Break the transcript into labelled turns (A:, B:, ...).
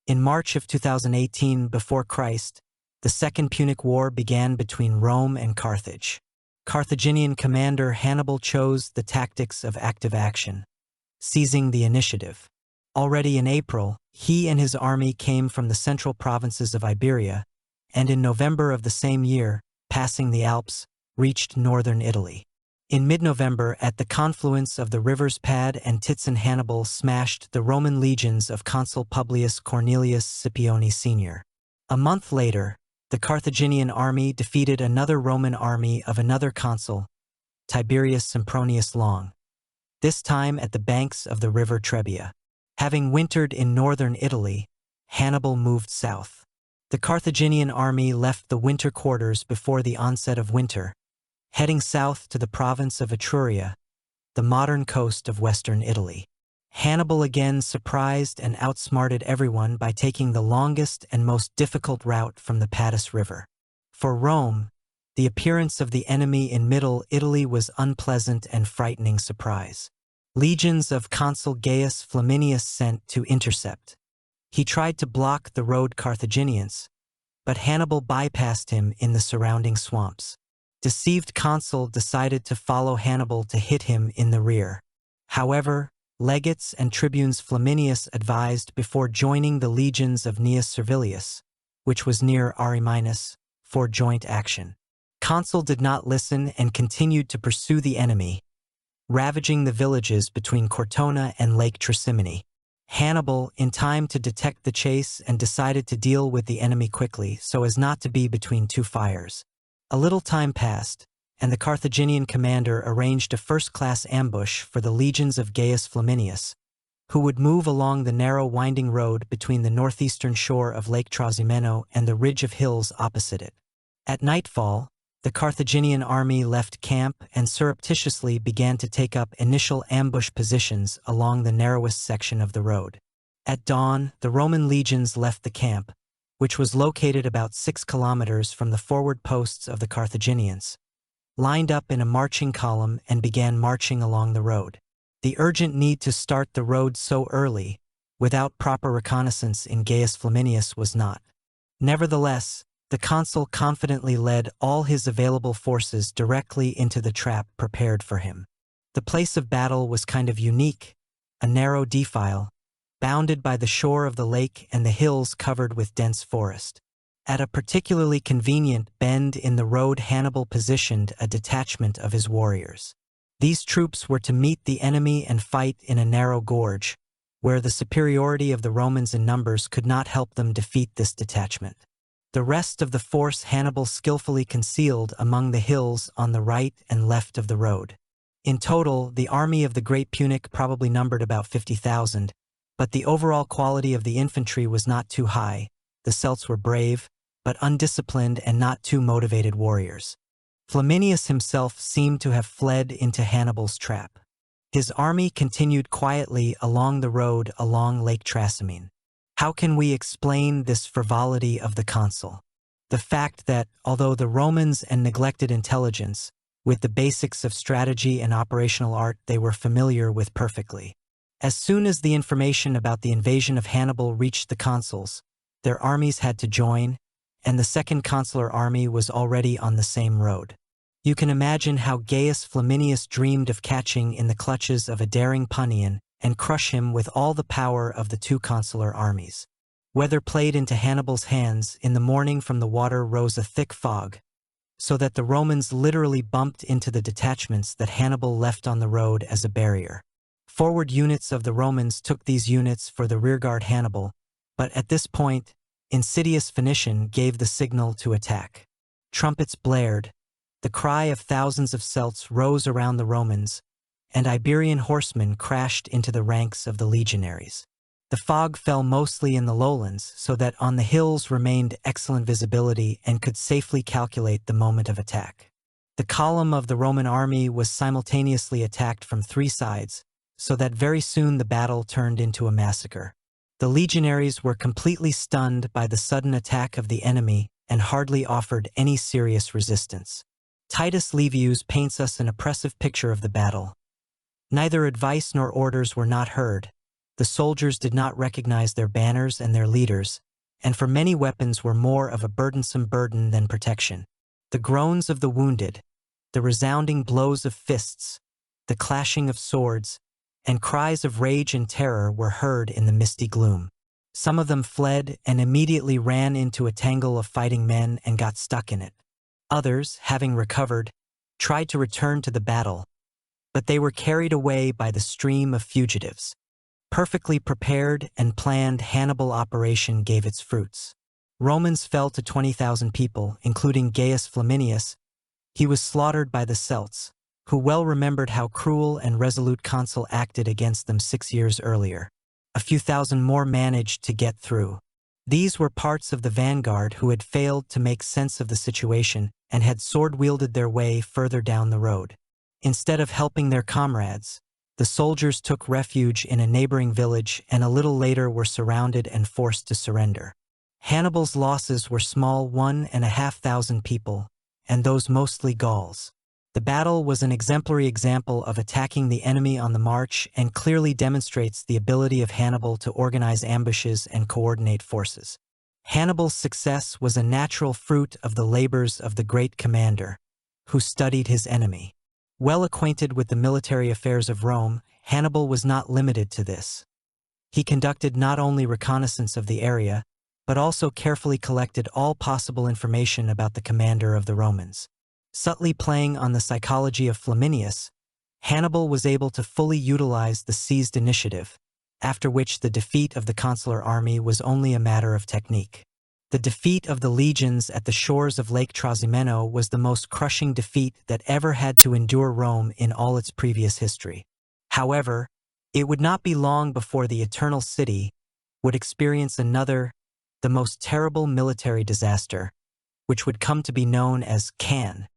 A: In March of 2018 before Christ, the Second Punic War began between Rome and Carthage. Carthaginian commander Hannibal chose the tactics of active action, seizing the initiative. Already in April, he and his army came from the central provinces of Iberia, and in November of the same year, passing the Alps, reached northern Italy. In mid-November, at the confluence of the rivers Pad and Titsan, Hannibal smashed the Roman legions of Consul Publius Cornelius Scipione Sr. A month later, the Carthaginian army defeated another Roman army of another consul, Tiberius Sempronius Long, this time at the banks of the river Trebia. Having wintered in northern Italy, Hannibal moved south. The Carthaginian army left the winter quarters before the onset of winter, heading south to the province of Etruria, the modern coast of western Italy. Hannibal again surprised and outsmarted everyone by taking the longest and most difficult route from the Padus River. For Rome, the appearance of the enemy in Middle Italy was unpleasant and frightening surprise. Legions of Consul Gaius Flaminius sent to intercept. He tried to block the road Carthaginians, but Hannibal bypassed him in the surrounding swamps. Deceived Consul decided to follow Hannibal to hit him in the rear. However, legates and tribunes Flaminius advised before joining the legions of Gnaeus Servilius, which was near Ariminus, for joint action. Consul did not listen and continued to pursue the enemy, ravaging the villages between Cortona and Lake Trasimeno. Hannibal, in time to detect the chase and decided to deal with the enemy quickly so as not to be between two fires. A little time passed, and the Carthaginian commander arranged a first-class ambush for the legions of Gaius Flaminius, who would move along the narrow winding road between the northeastern shore of Lake Trasimeno and the ridge of hills opposite it. At nightfall, the Carthaginian army left camp and surreptitiously began to take up initial ambush positions along the narrowest section of the road. At dawn, the Roman legions left the camp, which was located about 6 kilometers from the forward posts of the Carthaginians, lined up in a marching column and began marching along the road. The urgent need to start the road so early, without proper reconnaissance in Gaius Flaminius, was not. Nevertheless, the consul confidently led all his available forces directly into the trap prepared for him. The place of battle was kind of unique, a narrow defile, bounded by the shore of the lake and the hills covered with dense forest. At a particularly convenient bend in the road, Hannibal positioned a detachment of his warriors. These troops were to meet the enemy and fight in a narrow gorge, where the superiority of the Romans in numbers could not help them defeat this detachment. The rest of the force Hannibal skillfully concealed among the hills on the right and left of the road. In total, the army of the Great Punic probably numbered about 50,000, but the overall quality of the infantry was not too high. The Celts were brave, but undisciplined and not too motivated warriors. Flaminius himself seemed to have fled into Hannibal's trap. His army continued quietly along the road along Lake Trasimeno. How can we explain this frivolity of the consul? The fact that, although the Romans and neglected intelligence, with the basics of strategy and operational art they were familiar with perfectly. As soon as the information about the invasion of Hannibal reached the consuls, their armies had to join, and the Second Consular Army was already on the same road. You can imagine how Gaius Flaminius dreamed of catching in the clutches of a daring Punian and crush him with all the power of the two consular armies. Weather played into Hannibal's hands. In the morning from the water rose a thick fog, so that the Romans literally bumped into the detachments that Hannibal left on the road as a barrier. Forward units of the Romans took these units for the rearguard Hannibal, but at this point, insidious Phoenician gave the signal to attack. Trumpets blared, the cry of thousands of Celts rose around the Romans, and Iberian horsemen crashed into the ranks of the legionaries. The fog fell mostly in the lowlands, so that on the hills remained excellent visibility and could safely calculate the moment of attack. The column of the Roman army was simultaneously attacked from 3 sides, so that very soon the battle turned into a massacre. The legionaries were completely stunned by the sudden attack of the enemy and hardly offered any serious resistance. Titus Livius paints us an oppressive picture of the battle. Neither advice nor orders were not heard, The soldiers did not recognize their banners and their leaders, and for many weapons were more of a burdensome burden than protection. The groans of the wounded, the resounding blows of fists, the clashing of swords, and cries of rage and terror were heard in the misty gloom. Some of them fled and immediately ran into a tangle of fighting men and got stuck in it. Others, having recovered, tried to return to the battle, but they were carried away by the stream of fugitives. Perfectly prepared and planned Hannibal operation gave its fruits. Romans fell to 20,000 people, including Gaius Flaminius. He was slaughtered by the Celts, who well remembered how cruel and resolute Consul acted against them 6 years earlier. A few thousand more managed to get through. These were parts of the vanguard who had failed to make sense of the situation and had sword-wielded their way further down the road. Instead of helping their comrades, the soldiers took refuge in a neighboring village and a little later were surrounded and forced to surrender. Hannibal's losses were small, 1,500 people, and those mostly Gauls. The battle was an exemplary example of attacking the enemy on the march and clearly demonstrates the ability of Hannibal to organize ambushes and coordinate forces. Hannibal's success was a natural fruit of the labors of the great commander, who studied his enemy. Well acquainted with the military affairs of Rome, Hannibal was not limited to this. He conducted not only reconnaissance of the area, but also carefully collected all possible information about the commander of the Romans. Subtly playing on the psychology of Flaminius, Hannibal was able to fully utilize the seized initiative, after which the defeat of the consular army was only a matter of technique. The defeat of the legions at the shores of Lake Trasimeno was the most crushing defeat that ever had to endure Rome in all its previous history. However, it would not be long before the Eternal City would experience another, the most terrible military disaster, which would come to be known as Cannes.